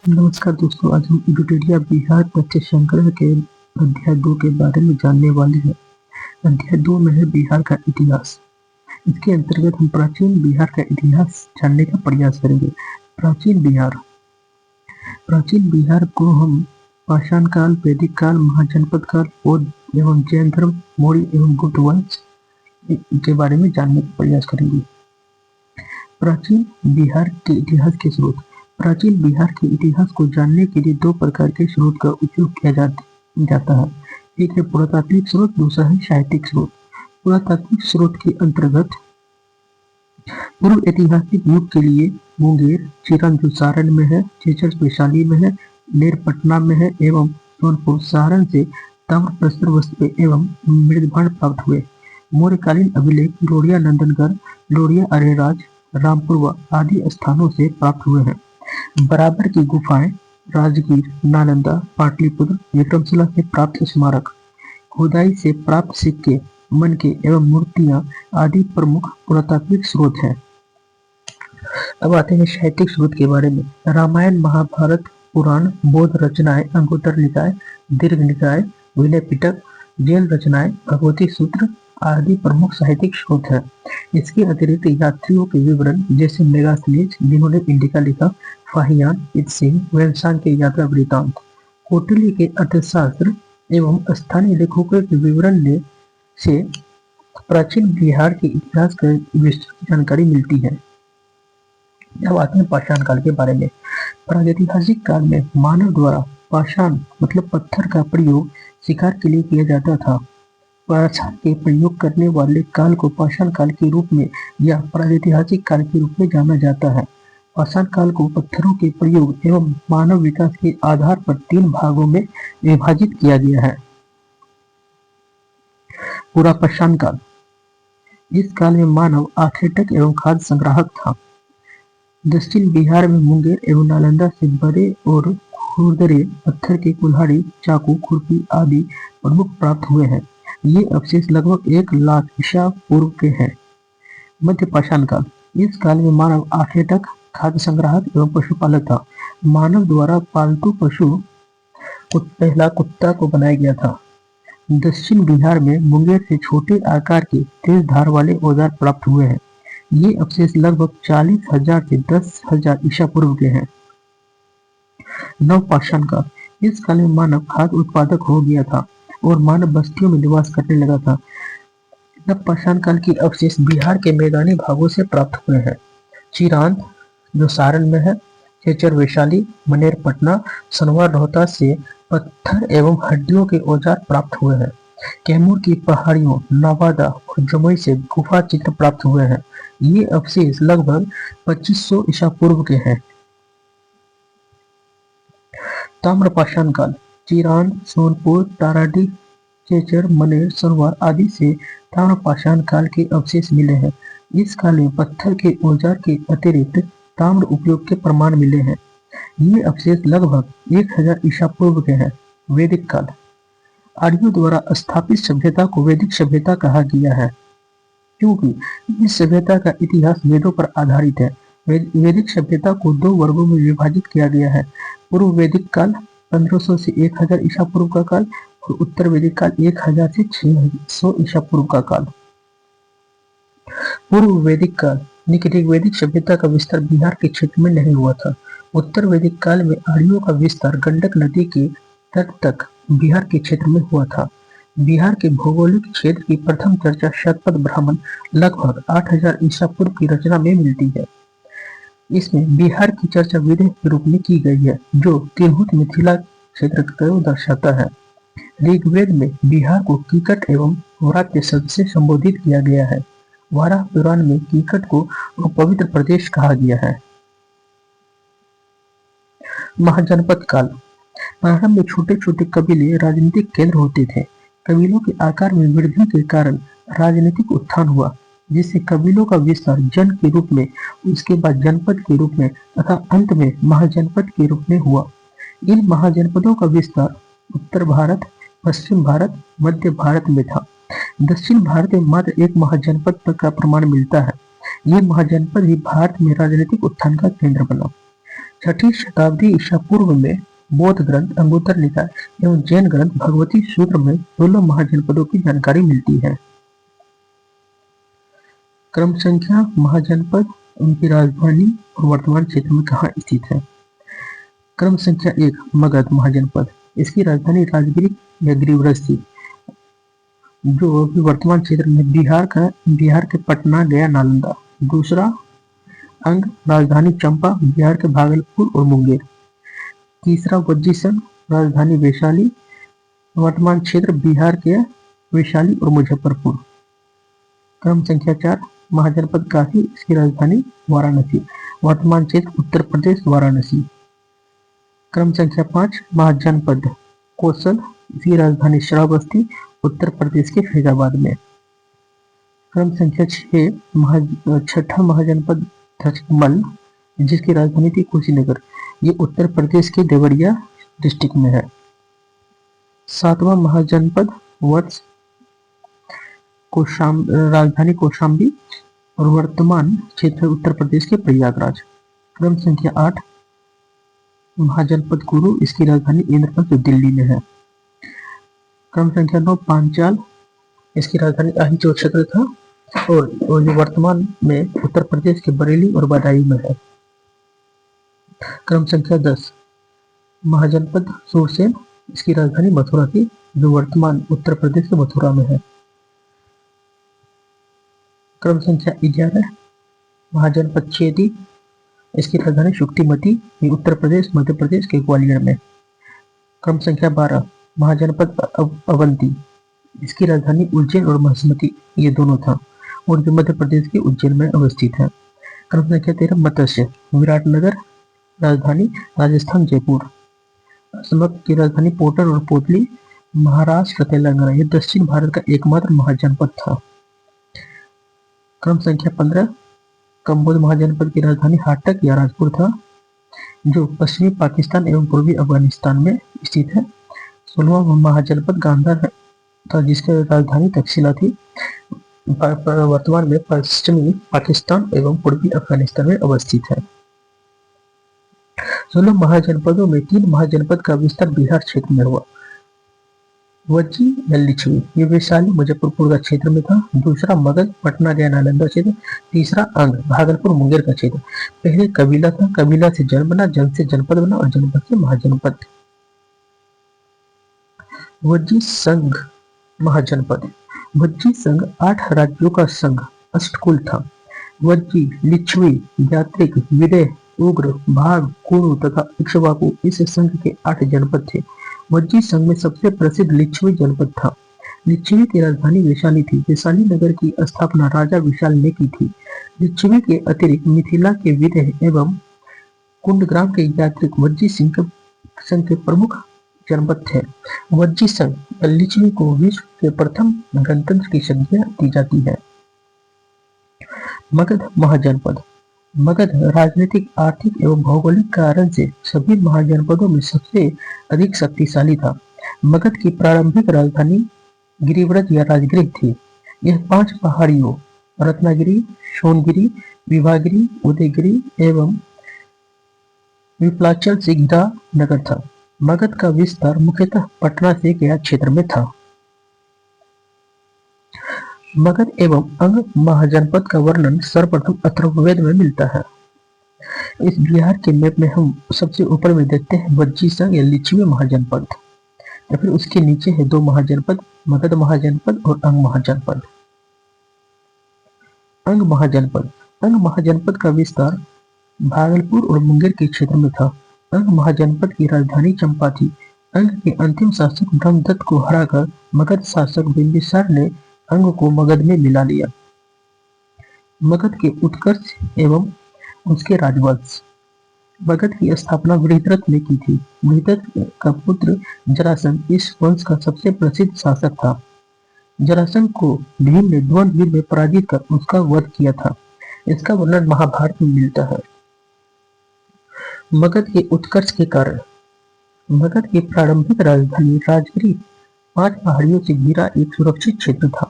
नमस्कार दोस्तों, आज हम एडुटेरिया बिहार तथ्य संग्रह के अध्याय 2 के बारे में जानने वाले हैं। अध्याय 2 में है बिहार का इतिहास। इसके अंतर्गत हम प्राचीन बिहार का इतिहास जानने का प्रयास करेंगे। प्राचीन बिहार को हम पाषाण काल, वैदिक काल, महाजनपद काल, बौद्ध एवं जैन धर्म, मौर्य एवं गुप्त वंश के बारे में जानने का प्रयास करेंगे। प्राचीन बिहार के इतिहास के स्रोत। प्राचीन बिहार के इतिहास को जानने के लिए दो प्रकार के स्रोत का उपयोग किया जाता है। एक है पुरातात्विक स्रोत, दूसरा है साहित्यिक स्रोत। पुरातात्विक स्रोत के अंतर्गत पूर्व ऐतिहासिक युग के लिए मुंगेर, चिरन जो सारण में है, चेचर वैशाली में है, लेर पटना में है एवं सोनपुर सारण से ताम्र प्रस्तर वस्त्र एवं मृदभांड प्राप्त हुए। मौर्यकालीन अभिलेख लोरिया नंदनगढ़, लोरिया अरेराज, रामपुर आदि स्थानों से प्राप्त हुए हैं। बराबर की गुफाएं, राजगीर, नालंदा, पाटलिपुत्र, विक्रमशिला से प्राप्त स्मारक, खुदाई से प्राप्त सिक्के, मनके एवं मूर्तियां आदि प्रमुख पुरातात्विक स्रोत हैं। अब आते हैं साहित्यिक स्रोत के बारे में। रामायण, महाभारत, पुराण, बौद्ध रचनाएं, अंगुत्तर निकाय, दीर्घ निकाय, विनय पिटक, जैन रचनाएं, भगवती सूत्र आदि प्रमुख साहित्यिक स्रोत हैं। इसके अतिरिक्त यात्रियों के विवरण जैसे मेगास्थनीज जिन्होंने इंडिका लिखा, फाहियान, इत्सिंग, वेनसांग के यात्रा वृत्तांत, कौटिल्य के अर्थशास्त्र एवं स्थानीय लेखकों के विवरण से प्राचीन बिहार के इतिहास की विस्तृत जानकारी मिलती है। अब आते हैं पाषाण काल के बारे में। प्रागैतिहासिक काल में मानव द्वारा पाषाण मतलब पत्थर का प्रयोग शिकार के लिए किया जाता था। पाषाण के प्रयोग करने वाले काल को पाषाण काल के रूप में या प्रागैतिहासिक काल के रूप में जाना जाता है। पाषाण काल को पत्थरों के प्रयोग एवं मानव विकास के आधार पर 3 भागों में विभाजित किया गया है। पूरा पाषाण काल। इस काल में मानव आखेटक एवं खाद्य संग्राहक था। दक्षिण बिहार में मुंगेर एवं नालंदा से बड़े और खुरदरे पत्थर के कुल्हाड़ी, चाकू, खुरपी आदि प्रमुख प्राप्त हुए हैं। ये अवशेष लगभग 1 लाख ईसा पूर्व के हैं। मध्य पाषाण काल। इस काल में मानव आखेटक, खाद्य संग्राहक एवं पशुपालक था। मानव द्वारा पालतू पशु पहला कुत्ता को बनाया गया था। दक्षिण बिहार में मुंगेर से छोटे आकार के तेज धार वाले औजार प्राप्त हुए हैं। ये अवशेष लगभग 40,000 से 10,000 ईसा पूर्व के हैं। नवपाषाण काल। इस काल में मानव खाद्य उत्पादक हो गया था और मानव बस्तियों में निवास करने लगा था। नवपाषाण काल के अवशेष बिहार के मैदानी भागों से प्राप्त हुए हैं। चिरांद जो सारण में है, चेचर वैशाली, मनेर पटना, सनवार रोहतास से पत्थर एवं हड्डियों के औजार प्राप्त हुए हैं। कैमूर की पहाड़ियों, नवादा और जमुई से गुफा चित्र प्राप्त हुए हैं। ये अवशेष लगभग 2500 ईसा पूर्व के हैं। ताम्रपाषाण काल। चिरांद, सोनपुर, ताराडीह, चेचर, मनेर, सनवार आदि से ताम्रपाषाण काल के अवशेष मिले हैं। इस काल में पत्थर के औजार के अतिरिक्त ताम्र उपयोग के प्रमाण मिले हैं। ये अवशेष लगभग 1000 ईसा पूर्व के हैं। वैदिक काल। आर्यों द्वारा स्थापित सभ्यता को वैदिक सभ्यता कहा गया है क्योंकि इस सभ्यता का इतिहास वेदों पर आधारित है। वैदिक सभ्यता को 2 वर्गों में विभाजित किया गया है। पूर्व वैदिक काल 1500 से 1000 ईसा पूर्व का काल और उत्तर वैदिक काल 1000 से 600 ईसा पूर्व का काल। पूर्व वैदिक काल। ऋग्वैदिक सभ्यता का विस्तार बिहार के क्षेत्र में नहीं हुआ था। उत्तर वैदिक काल में आर्यों का विस्तार गंडक नदी के तट तक बिहार के क्षेत्र में हुआ था। बिहार के भौगोलिक क्षेत्र की प्रथम चर्चा शतपथ ब्राह्मण लगभग 8000 ईसा पूर्व की रचना में मिलती है। इसमें बिहार की चर्चा विदेह के रूप में की गई है जो तिरहुत मिथिला क्षेत्र को दर्शाता है। ऋग्वेद में बिहार को कीकट एवं वरात्य शब्द से संबोधित किया गया है। वाराह पुराण में कीकट को पवित्र प्रदेश कहा गया है। महाजनपद काल। प्रारंभ में छोटे छोटे कबीले राजनीतिक केंद्र होते थे। कबीलों के आकार में वृद्धि के कारण राजनीतिक उत्थान हुआ, जिससे कबीलों का विस्तार जन के रूप में, उसके बाद जनपद के रूप में तथा अंत में महाजनपद के रूप में हुआ। इन महाजनपदों का विस्तार उत्तर भारत, पश्चिम भारत, मध्य भारत में था। दक्षिण भारत में मात्र एक महाजनपद तक का प्रमाण मिलता है। ये महाजनपद ही भारत में राजनीतिक उत्थान का केंद्र बना। छठी शताब्दी ईसा पूर्व में बौद्ध ग्रंथ अंगुत्तर निकाय एवं जैन ग्रंथ भगवती सूत्र में 16 महाजनपदों की जानकारी मिलती है। क्रम संख्या महाजनपद, उनकी राजधानी और वर्तमान क्षेत्र में कहाँ स्थित है। क्रम संख्या 1 मगध महाजनपद, इसकी राजधानी राजगिरी या गिरिव्रज थी, जो अभी वर्तमान क्षेत्र में बिहार के पटना, गया, नालंदा। दूसरा अंग राजधानी चंपा, बिहार के भागलपुर और मुंगेर। तीसरा वज्जी संघ, राजधानी वैशाली, वर्तमान क्षेत्र बिहार के वैशाली और मुजफ्फरपुर। क्रम संख्या 4 महाजनपद काशी, इसकी राजधानी वाराणसी, वर्तमान क्षेत्र उत्तर प्रदेश वाराणसी। क्रम संख्या 5 महाजनपद कौशल, इसकी राजधानी श्रावस्ती, उत्तर प्रदेश के फैजाबाद में। क्रम संख्या 6 छठा महाजनपद मल, जिसकी राजधानी थी कुशीनगर, ये उत्तर प्रदेश के देवरिया डिस्ट्रिक्ट में है। 7वां महाजनपद वत्स, राजधानी कौशाम्बी और वर्तमान क्षेत्र उत्तर प्रदेश के प्रयागराज। क्रम संख्या 8 महाजनपद कुरु, इसकी राजधानी इंद्रप्रस्थ जो दिल्ली में है। क्रम संख्या 9 पांचाल, इसकी राजधानी अहिचोर क्षेत्र था और जो वर्तमान में उत्तर प्रदेश के बरेली और बदायूं में है। क्रम संख्या 10 महाजनपद सूरसेन, इसकी राजधानी मथुरा थी, जो वर्तमान उत्तर प्रदेश के मथुरा में है। क्रम संख्या 11 महाजनपद चेदी, इसकी राजधानी शुक्तिमती, ये उत्तर प्रदेश मध्य प्रदेश के ग्वालियर में। क्रम संख्या 12 महाजनपद अवंती, इसकी राजधानी उज्जैन और महेशमती, ये दोनों था और जो मध्य प्रदेश के उज्जैन में अवस्थित है। क्रम संख्या 13 मत्स्य, विराटनगर, राजधानी राजस्थान जयपुर। असमक की राजधानी पोटर और पोतली, महाराष्ट्र तेलंगाना, ये दक्षिण भारत का एकमात्र महाजनपद था। क्रम संख्या 15 कंबोज महाजनपद की राजधानी हाटक या राजपुर था, जो पश्चिमी पाकिस्तान एवं पूर्वी अफगानिस्तान में स्थित है। 16वां महाजनपद गांधार था, जिसकी राजधानी तक्षशिला थी, वर्तमान में पश्चिमी पाकिस्तान एवं पूर्वी अफगानिस्तान में अवस्थित है। 16 महाजनपदों में 3 महाजनपद का विस्तार बिहार क्षेत्र में हुआ। वज्जी या लिच्छवी, ये वैशाली मुजफ्फरपुर का क्षेत्र में था। दूसरा मगध पटना गया नालंदा क्षेत्र। तीसरा अंग भागलपुर मुंगेर का क्षेत्र। पहले कबीला था, कबीला से जन बना, जन से जनपद बना और जनपद से महाजनपद। वज्जी संघ महाजनपद, वज्जी संघ 8 राज्यों का संघ अष्टकुल था। वज्जी, लिच्छवी, यात्रिक, विदेह, उग्र, भाग, कुरु तथा इक्ष्वाकु इस संघ के 8 जनपद थे। वज्जी संघ में सबसे प्रसिद्ध लिच्छवी जनपद था। लिच्छवी की राजधानी वैशाली थी। वैशाली नगर की स्थापना राजा विशाल ने की थी। लिच्छवी के अतिरिक्त मिथिला के विदेह एवं कुंडग्राम के यात्रिक वज्जी संघ के प्रमुख जनपद थे। वज्जी संघ लिच्छवी को विश्व के प्रथम गणतंत्र की संज्ञा दी जाती है। मगध महाजनपद, मगध राजनीतिक, आर्थिक एवं भौगोलिक कारण से सभी महाजनपदों में सबसे अधिक शक्तिशाली था। मगध की प्रारंभिक राजधानी गिरिव्रज या राजगृह थी। यह 5 पहाड़ियों रत्नागिरी, सोनगिरी, विभागिरी, उदयगिरी एवं विप्लाचल से घिरा नगर था। मगध का विस्तार मुख्यतः पटना से गया क्षेत्र में था। मगध एवं अंग महाजनपद का वर्णन सर्वप्रथम अथर्ववेद में मिलता है। इस बिहार के मैप में हम सबसे ऊपर में देखते हैं वज्जी संघ या लिच्छवी महाजनपद, या फिर उसके नीचे है 2 महाजनपद, मगध महाजनपद और अंग महाजनपद। अंग महाजनपद, अंग महाजनपद का विस्तार भागलपुर और मुंगेर के क्षेत्र में था। अंग महाजनपद की राजधानी चंपा थी। अंग के अंतिम शासक ब्रह्मदत्त को हराकर मगध शासक बिंबिसार ने अंग को मगध में मिला लिया। मगध के उत्कर्ष एवं उसके राजवंश। मगध की स्थापना वृहद्रथ ने की थी। वृहद्रथ का पुत्र जरासंध इस वंश का सबसे प्रसिद्ध शासक था। जरासंध को भीम ने द्वंद्व युद्ध में पराजित कर उसका वध किया था। इसका वर्णन महाभारत में मिलता है। मगध के उत्कर्ष के कारण मगध की प्रारंभिक राजधानी राजगिरी 5 पहाड़ियों से घिरा एक सुरक्षित क्षेत्र था।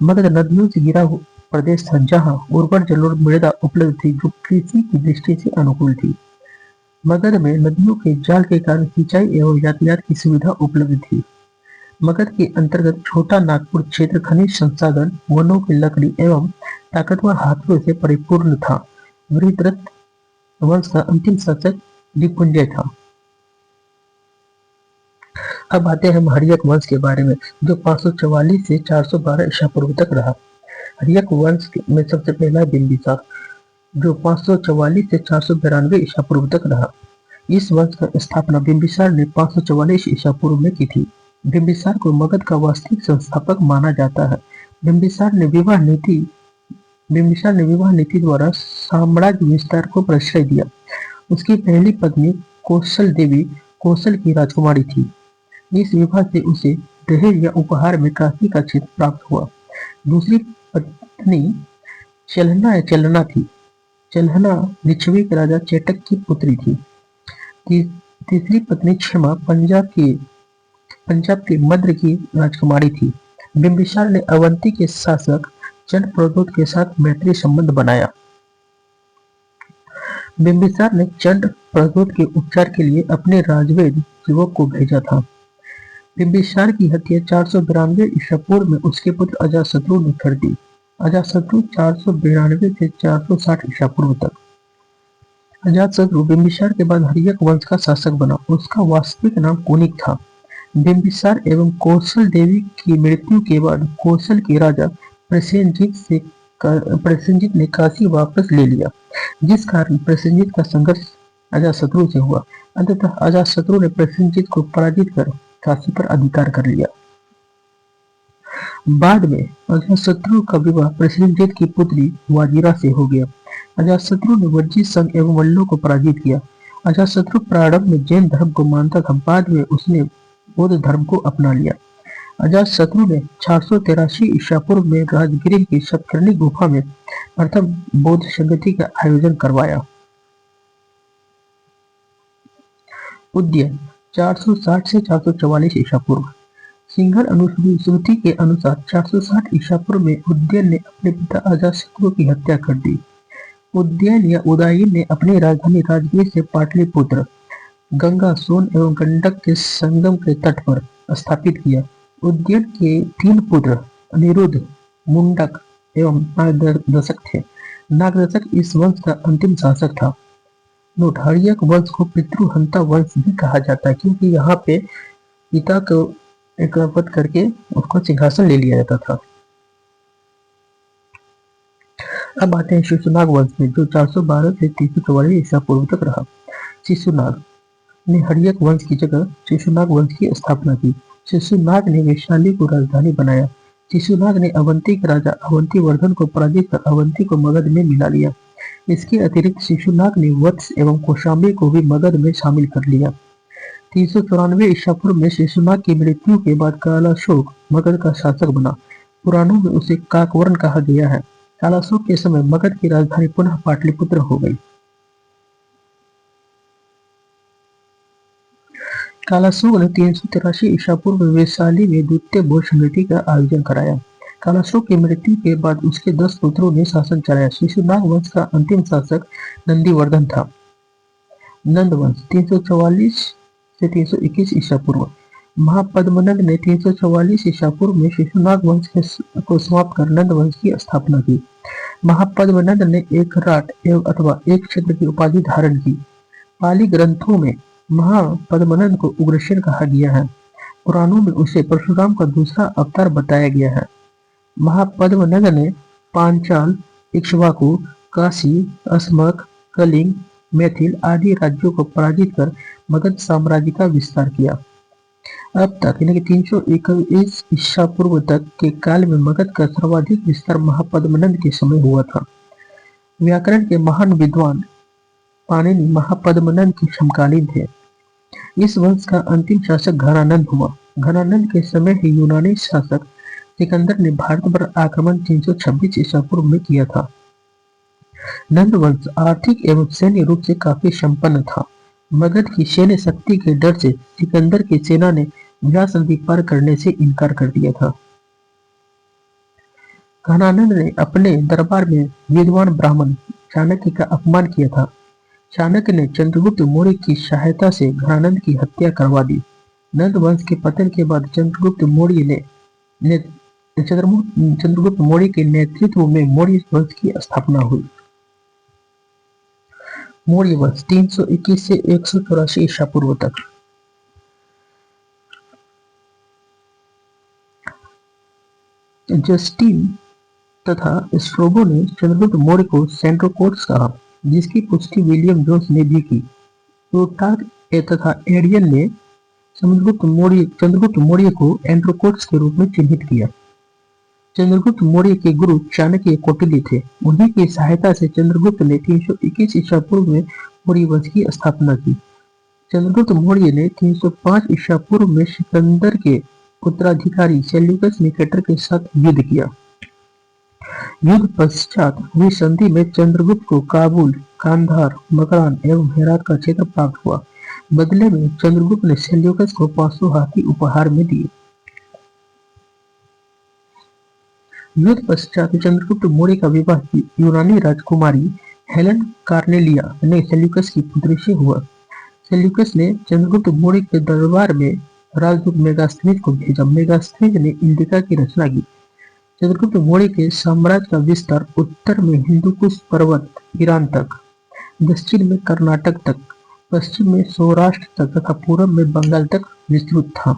मगध नदियों से घिरा प्रदेश था, जहां उर्वर जलोढ़ मृदा उपलब्ध थी, जो कृषि की दृष्टि से अनुकूल थी। मगध में नदियों के जाल के कारण सिंचाई एवं यातायात की सुविधा उपलब्ध थी। मगध के अंतर्गत छोटा नागपुर क्षेत्र खनिज संसाधन, वनों की लकड़ी एवं ताकतवर हाथियों से परिपूर्ण था। वृत्रथ वंश का अंतिम शासक दिग्विजय था। अब आते हैं हम हर्यक वंश के बारे में, जो 544 से 412 ईसा पूर्व तक रहा। हर्यक वंश में सबसे पहला बिंबिसार, जो 544 से 492 ईसा पूर्व तक रहा। इस वंश का स्थापना बिंबिसार ने 544 ईसा पूर्व में की थी। बिंबिसार को मगध का वास्तविक संस्थापक माना जाता है। बिंबिसार ने विवाह नीति द्वारा साम्राज्य विस्तार को प्रश्रय दिया। उसकी पहली पत्नी कौशल देवी कौशल की राजकुमारी थी। इस विवाह से उसे दहेज या उपहार में काशी का क्षेत्र प्राप्त हुआ। दूसरी पत्नी चलना थी। चलहना लिच्छवी के राजा चेटक की पुत्री थी। तीसरी पत्नी क्षमा पंजाब के मद्र की राजकुमारी थी। बिंबिसार ने अवंती के शासक चंड प्रद्योत के साथ मैत्री संबंध बनाया। बिंबिसार ने चंड प्रद्योत के उपचार के लिए अपने राजवेद युवक को भेजा था। बिंबिसार की हत्या 492 ईसा पूर्व में उसके पुत्र अजातशत्रु ने कर दी। अजातशत्रु 492 से 460 ईसा पूर्व तक। अजातशत्रु बिंबिसार के बाद हर्यक वंश का शासक बना। उसका वास्तविक नाम कुनिक था। बिंबिसार एवं कौशल देवी की मृत्यु के बाद कौशल के राजा प्रसेनजीत ने काशी वापस ले लिया, जिस कारण प्रसेनजीत का संघर्ष अजातशत्रु से हुआ। अंततः अजातशत्रु ने प्रसेनजीत को पराजित कर काशी पर अधिकार कर लिया। बाद में अजातशत्रु का विवाह प्रसेनजीत की पुत्री वाजिरा से हो गया। अजातशत्रु ने वज्जित संघ एवं मल्लों को पराजित किया। अजातशत्रु प्रारंभ में जैन धर्म को मानता था, बाद में उसने बौद्ध धर्म को अपना लिया। अजातशत्रु ने 483 ईसा पूर्व में राजगृह की सतकर्णी गुफा में प्रथम बौद्ध संगति का आयोजन करवाया। उद्यन 460 से 444 ईसा पूर्व। सिंघल अनुश्रुति के अनुसार 460 ईसा पूर्व में उद्यन ने अपने पिता अजातशत्रु की हत्या कर दी। उद्यन या उदयन ने अपनी राजधानी राजगीर से पाटलिपुत्र, गंगा, सोन एवं गंडक के संगम के तट पर स्थापित किया। उद्यन के 3 पुत्र अनिरुद्ध, मुंडक एवं नागदशक थे। नागदशक इस वंश का अंतिम शासक था। नोट: हर्यक वंश को पितृहंता वंश भी कहा जाता है, क्योंकि यहाँ पे पिता को एक वध करके उसको सिंहासन ले लिया जाता था। अब आते हैं शिशुनाग वंश में, जो 412 से 344 ईसा पूर्व तक रहा। शिशुनाग ने हर्यक वंश की जगह शिशुनाग वंश की स्थापना की। शिशुनाग ने वैशाली को राजधानी बनाया। शिशुनाग ने अवंती के राजा अवंतीवर्धन को पराजित कर अवंती को मगध में मिला लिया। इसके अतिरिक्त शिशुनाग ने वत्स एवं कौशाम्बी को भी मगध में शामिल कर लिया। 394 ईसा पूर्व में शिशुनाग की मृत्यु के बाद कालाशोक मगध का शासक बना। पुराणों में उसे काकवर्ण कहा गया है। कालाशोक के समय मगध की राजधानी पुनः पाटलिपुत्र हो गई। कालाशोक ने 383 ईसा पूर्व में वैशाली में द्वितीय बौद्ध संगति का आयोजन कराया। कालाशोक की मृत्यु के बाद उसके 10 पुत्रों ने शासन चलाया। शिशुनाग वंश का अंतिम शासक नंदीवर्धन था। नंद वंश 344 से 321 ईसा पूर्व। महापद्मनंद ने 344 ईसा पूर्व में शिशुनाग वंश को समाप्त कर नंद वंश की स्थापना की। महापद्मनंद ने एक राट एवं अथवा एक क्षेत्र की उपाधि धारण की। पाली ग्रंथों में महापद्मनंद को उग्रसेन कहा गया है। पुराणों में उसे परशुराम का दूसरा अवतार बताया गया है। महापद्मनंद ने पांचाल, इक्ष्वाकु, काशी, अस्मक, कलिंग, मैथिल आदि राज्यों को पराजित कर मगध साम्राज्य का विस्तार किया। अब तक यानी कि 321 ईसा पूर्व तक के काल में मगध का सर्वाधिक विस्तार महापद्मनंद के समय हुआ था। व्याकरण के महान विद्वान पाणिनि महापद्मनंद के समकालीन थे। इस वंश का अंतिम शासक घनानंद हुआ। घनानंद के समय ही यूनानी शासक सिकंदर ने भारत पर आक्रमण 326 ईसा पूर्व में किया था। नंद वंश आर्थिक एवं सैन्य रूप से काफी संपन्न था। मगध की सैन्य शक्ति के डर से सिकंदर की सेना ने व्यास नदी पार करने से इनकार कर दिया था। घनानंद ने अपने दरबार में विद्वान ब्राह्मण चाणक्य का अपमान किया था। चाणक्य ने चंद्रगुप्त मौर्य की सहायता से घनानंद की हत्या करवा दी। नंद वंश के पतन के बाद चंद्रगुप्त मौर्य के नेतृत्व में मौर्य वंश की स्थापना हुई। मौर्य वंश 321 से 184 ईसा पूर्व तक। जस्टिन तथा स्ट्रोबो ने चंद्रगुप्त मौर्य को सेंट्रोकोट्स कहा, जिसकी पुष्टि विलियम जोन्स ने भी की। प्लूटार्क तथा एरियन ने चंद्रगुप्त मौर्य को एंड्रोकोट्स के रूप में चिन्हित किया। चंद्रगुप्त मौर्य के गुरु चाणक्य कौटिल्य थे। उन्हीं की सहायता से चंद्रगुप्त ने 321 ईसा पूर्व में मौर्य वंश की स्थापना की। चंद्रगुप्त मौर्य ने 305 ईसा पूर्व में सिकंदर के उत्तराधिकारी सेल्यूकस निकेटर के साथ युद्ध किया। युद्ध पश्चात हुई संधि में चंद्रगुप्त को काबुल, कांधार, मकरान एवं हेरात का क्षेत्र प्राप्त हुआ। बदले में चंद्रगुप्त ने सेल्यूकस को 500 हाथी उपहार में दिए। युद्ध पश्चात चंद्रगुप्त मौर्य का विवाह यूनानी राजकुमारी हेलेन कार्नेलिया ने सेल्यूकस की पुत्री से हुआ। सेल्यूकस ने चंद्रगुप्त मौर्य के दरबार में राजदूत मेगास्थनीज को भेजा। मेगास्थनीज ने इंडिका की रचना की। चंद्रगुप्त मौर्य के साम्राज्य का विस्तार उत्तर में हिंदुकुश पर्वत ईरान तक, दक्षिण में कर्नाटक तक, पश्चिम में सौराष्ट्र तक तथा पूर्व में बंगाल तक विस्तृत था।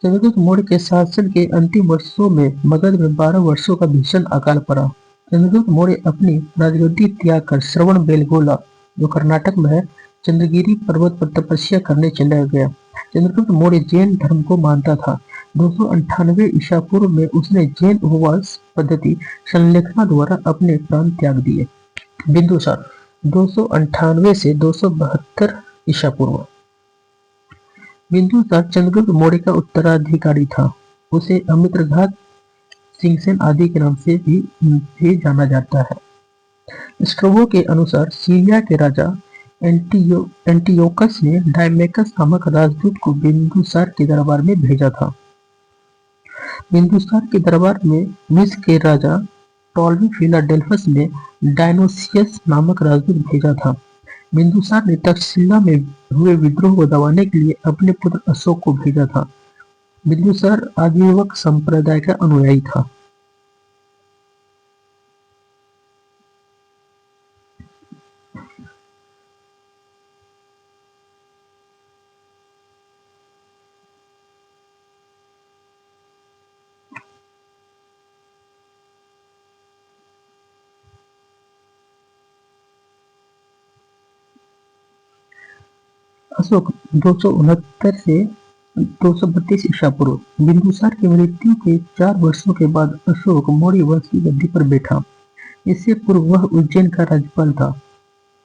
चंद्रगुप्त मौर्य के शासन के अंतिम वर्षों में मगध में 12 वर्षों का भीषण अकाल पड़ा। चंद्रगुप्त मौर्य अपनी राजगद्दी त्याग कर श्रवण बेलगोला, जो कर्नाटक में है, चंद्रगिरी पर्वत पर तपस्या करने चला गया। चंद्रगुप्त मौर्य जैन धर्म को मानता था। 298 ईसा पूर्व में उसने जैन उपवास पद्धति संलेखना द्वारा अपने प्राण त्याग दिए। बिंदुसार 298 से 272 ईसा पूर्व। बिंदुसार चंद्रगुप्त मौर्य का उत्तराधिकारी था। उसे अमित्रघात, सिंहसेन आदि के नाम से भी जाना जाता है। स्ट्रोबो के अनुसार सीरिया के राजा एंटियोकस ने डायमेकस नामक राजदूत को बिंदुसार के दरबार में भेजा था। बिंदुसार के दरबार में मिस्र के राजा टॉलमी फिलाडेल्फस ने डायनोसियस नामक राजदूत भेजा था। बिंदुसार ने तक्षशिला में हुए विद्रोह को दबाने के लिए अपने पुत्र अशोक को भेजा था। बिंदुसार आजीवक संप्रदाय का अनुयायी था। अशोक 269 से 232 ईसा पूर्व। बिंदुसार की मृत्यु के 4 वर्षों के बाद अशोक मौर्य वंश की गद्दी पर बैठा। इससे पूर्व वह उज्जैन का राज्यपाल था।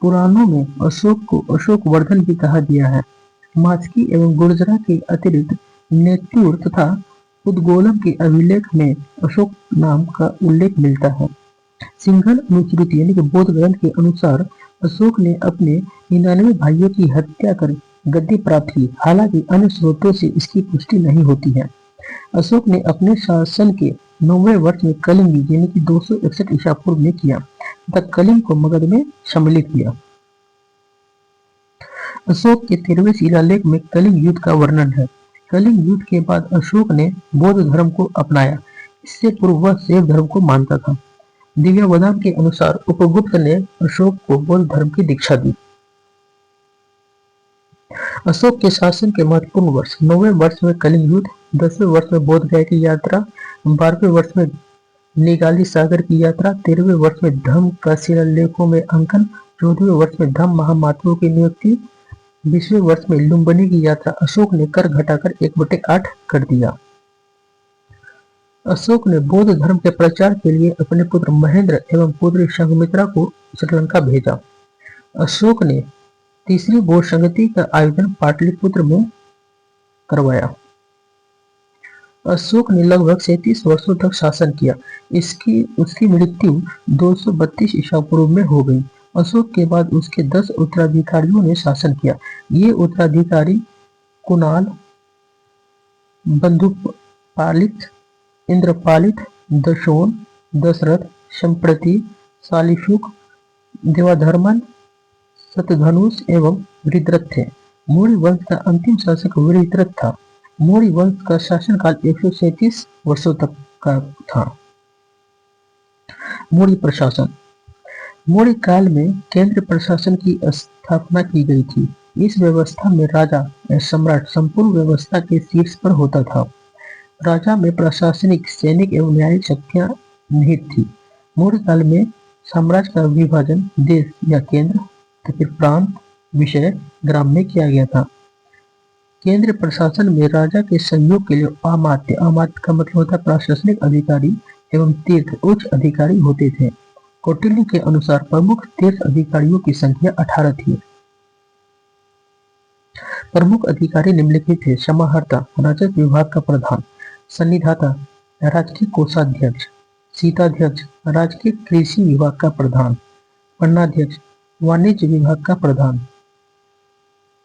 पुराणों में अशोक को अशोक वर्धन भी कहा गया है। माचकी एवं गुर्जरा के अतिरिक्त नेत्तूर तथा उद्गोलम के अभिलेख में अशोक नाम का उल्लेख मिलता है। सिंघल अनुश्रुति यानी कि बौद्ध ग्रंथ के अनुसार अशोक ने अपने 99 भाइयों की हत्या कर गद्दी प्राप्त की। हालांकि अन्य स्रोतों से इसकी पुष्टि नहीं होती है। अशोक ने अपने शासन के 9वें वर्ष में कलिंग यानी कि 261 ईसा पूर्व में किया तथा कलिंग को मगध में सम्मिलित किया। अशोक के 13वें शिलालेख में कलिंग युद्ध का वर्णन है। कलिंग युद्ध के बाद अशोक ने बौद्ध धर्म को अपनाया। इससे पूर्व वह शैव धर्म को मानता था। दिव्यावधान के अनुसार उपगुप्त ने अशोक को बौद्ध धर्म की दीक्षा दी। अशोक के शासन के महत्वपूर्ण वर्ष: 9वें वर्ष में कलिंग युद्ध, 10वें वर्ष में बोध गया की यात्रा, 12वें वर्ष में निगाली सागर की यात्रा, 13वें वर्ष में धम्म का शिलालेखों में अंकन, 14वें वर्ष में धम्म महामातुओं की नियुक्ति, 20वें वर्ष में लुम्बिनी की यात्रा। अशोक ने कर घटाकर 1/8 कर दिया। अशोक ने बौद्ध धर्म के प्रचार के लिए अपने पुत्र महेंद्र एवं पुत्री संघमित्रा को श्रीलंका भेजा। अशोक ने तीसरी बौद्ध संगति का आयोजन पाटलिपुत्र में करवाया। अशोक ने लगभग 37 वर्षों तक शासन किया। उसकी मृत्यु 232 ईसा पूर्व में हो गई। अशोक के बाद उसके 10 उत्तराधिकारियों ने शासन किया। ये उत्तराधिकारी कुणाल, बंधुपालित, इंद्रपालित, दशोन, दशरथ, संप्रति, शालिशुक, देवाधर्मन, शतधनुष एवं वृत्रथ थे। मौर्य वंश का अंतिम शासक वृत्रथ था। मौर्य वंश का शासनकाल 137 वर्षों तक का था। मौर्य प्रशासन। मौर्य काल में केंद्र प्रशासन की स्थापना की गई थी। इस व्यवस्था में राजा या सम्राट संपूर्ण व्यवस्था के शीर्ष पर होता था। राजा में प्रशासनिक, सैनिक एवं न्यायिक शक्तियां निहित थी। मौर्य काल में साम्राज्य का विभाजन देश या केंद्र तो फिर प्रांत, विषय, ग्राम में किया गया था। केंद्र प्रशासन में राजा के सहयोग के लिए अमात्य, अमात्य का मतलब होता है प्रशासनिक अधिकारी एवं तीर्थ उच्च अधिकारी होते थे। कौटिल्य के अनुसार प्रमुख तीर्थ अधिकारियों की संख्या 18 थी। प्रमुख अधिकारी निम्नलिखित थे: समाहर्ता, राजस्व विभाग का प्रधान; सन्निधाता, राजकीय कोषाध्यक्ष; शीताध्यक्ष, राजकीय कृषि विभाग का प्रधान; पन्नाध्यक्ष, वाणिज्य विभाग का प्रधान;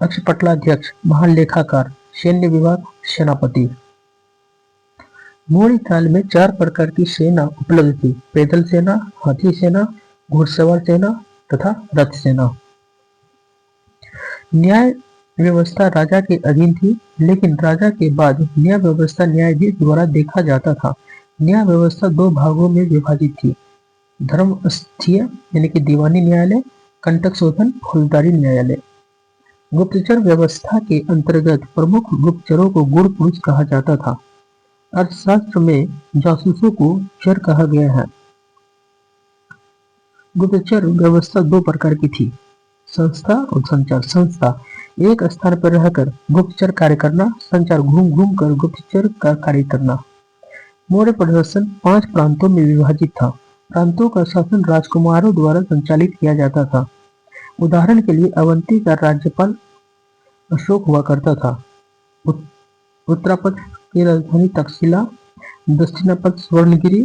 अक्षपटलाध्यक्ष, महालेखाकार; सैन्य विभाग, सेनापति। मौर्य काल में 4 प्रकार की सेना उपलब्ध थी: पैदल सेना, हाथी सेना, घुड़सवार सेना तथा रथ सेना। न्याय व्यवस्था राजा के अधीन थी, लेकिन राजा के बाद न्याय व्यवस्था न्यायाधीश द्वारा देखा जाता था। न्याय व्यवस्था 2 भागों में विभाजित थी: धर्मस्थीय यानी कि दीवानी न्यायालय, कंटक शोधन फौजदारी न्यायालय। गुप्तचर व्यवस्था के अंतर्गत प्रमुख गुप्तचरों को गुण पुरुष कहा जाता था। अर्थशास्त्र में जासूसों को चर कहा गया है। गुप्तचर व्यवस्था 2 प्रकार की थी: संस्था और संचार। संस्था, एक स्थान पर रहकर गुप्तचर कार्य करना; संचार, घूम घूम कर गुप्तचर का कार्य करना। मौर्य प्रशासन 5 प्रांतों में विभाजित था। प्रांतों का शासन राजकुमारों द्वारा संचालित किया जाता था। उदाहरण के लिए अवंती का राज्यपाल अशोक हुआ करता था। उत्तरापथ की राजधानी तक्षशिला, दक्षिणापथ स्वर्णगिरी,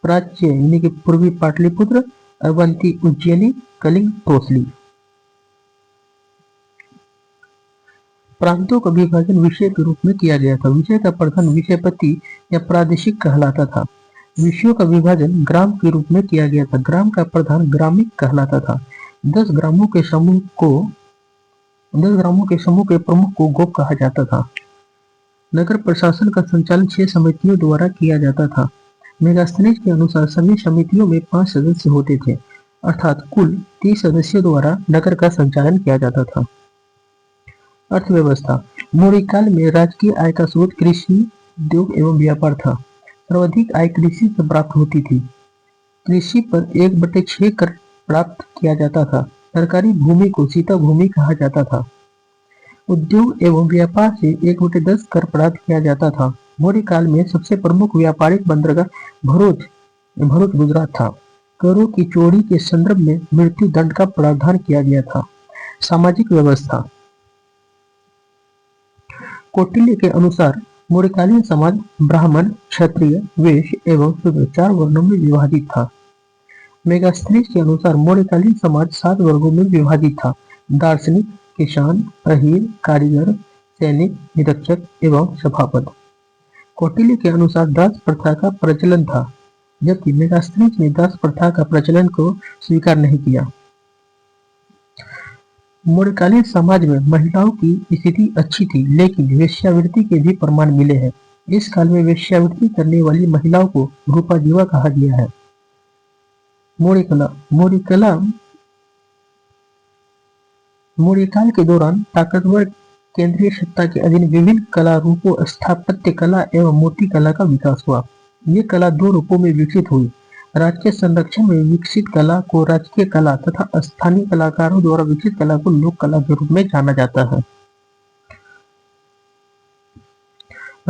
प्राच्य यानी कि पूर्वी पाटलिपुत्र, अवंती उज्जैनी, कलिंग तोसली। प्रांतों का विभाजन विषय के रूप में किया गया था। विषय का प्रधान विषयपति या प्रादेशिक कहलाता था। विषयों का विभाजन ग्राम के रूप में किया गया था। ग्राम का प्रधान ग्रामिक कहलाता था। 10 ग्रामों के समूह के प्रमुख को गोप कहा जाता था। नगर प्रशासन का संचालन 6 समितियों द्वारा किया जाता था। मेगास्थनीज के अनुसार सभी समितियों में 5 सदस्य होते थे, अर्थात कुल 30 सदस्यों द्वारा नगर का संचालन किया जाता था। अर्थव्यवस्था। मौर्य काल में राजकीय आय का स्रोत कृषि, उद्योग एवं व्यापार था। सर्वाधिक आय कृषि से प्राप्त होती थी। कृषि पर 1/6 कर प्राप्त किया जाता था। सरकारी भूमि को सीता भूमि कहा जाता था। उद्योग एवं व्यापार से 1/10 कर प्राप्त किया जाता था। मौर्य काल में सबसे प्रमुख व्यापारिक बंदरगाह भरूच गुजरात था। करों की चोरी के संदर्भ में मृत्यु दंड का प्रावधान किया गया था। सामाजिक व्यवस्था। कौटिल्य के अनुसार मौर्यकालीन समाज ब्राह्मण, क्षत्रिय, वैश्य एवं शूद्र 4 वर्णों में विभाजित था। मेगास्थनीज के अनुसार मौर्यकालीन समाज 7 वर्गों में विभाजित था: दार्शनिक, किसान, अहीर, कारीगर, सैनिक, निरीक्षक एवं सभापति। कौटिल्य के अनुसार दास प्रथा का प्रचलन था, जबकि मेगास्थनीज ने दास प्रथा का प्रचलन को स्वीकार नहीं किया। मौर्यकालीन समाज में महिलाओं की स्थिति अच्छी थी, लेकिन वेश्यावृत्ति के भी प्रमाण मिले हैं। इस काल में वेश्यावृत्ति करने वाली महिलाओं को रूपाजीवा कहा गया है। मौर्यकाल के दौरान ताकतवर केंद्रीय सत्ता के अधीन विभिन्न कला रूपों स्थापत्य कला एवं मूर्ति कला का विकास हुआ। ये कला 2 रूपों में विकसित हुई। राजकीय संरक्षण में विकसित कला को राजकीय कला तथा स्थानीय कलाकारों द्वारा विकसित कला को लोक कला के रूप में जाना जाता है।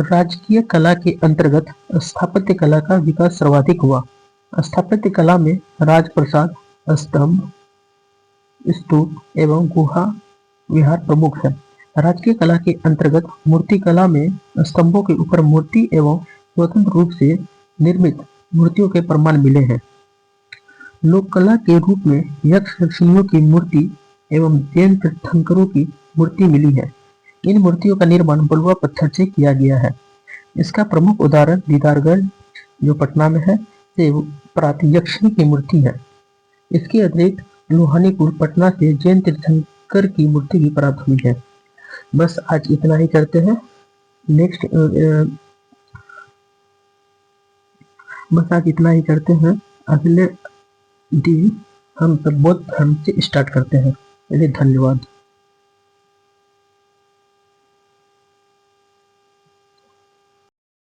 राजकीय कला के अंतर्गत स्थापत्य कला का विकास सर्वाधिक हुआ। स्थापत्य कला में राजप्रसाद, स्तंभ, स्तूप एवं गुहा विहार प्रमुख है। राजकीय कला के अंतर्गत मूर्ति कला में स्तंभों के ऊपर मूर्ति एवं स्वतंत्र रूप से निर्मित मूर्तियों के प्रमाण मिले हैं। लोक कला के रूप में यक्ष यक्षिणियों की मूर्ति एवं जैन तीर्थंकरों की मूर्ति मिली है। इन मूर्तियों का निर्माण बलुआ पत्थर से किया गया है। इसका प्रमुख उदाहरण दीदारगढ़ जो पटना में है से प्रात यक्षिणी की मूर्ति है। इसके अतिरिक्त लोहानीपुर पटना से जैन तीर्थंकर की मूर्ति भी प्राप्त हुई है। बस आज इतना ही करते हैं। नेक्स्ट बस आज इतना ही करते हैं। अगले दिन हम सब बौद्ध धर्म से स्टार्ट करते हैं। चलिए, धन्यवाद।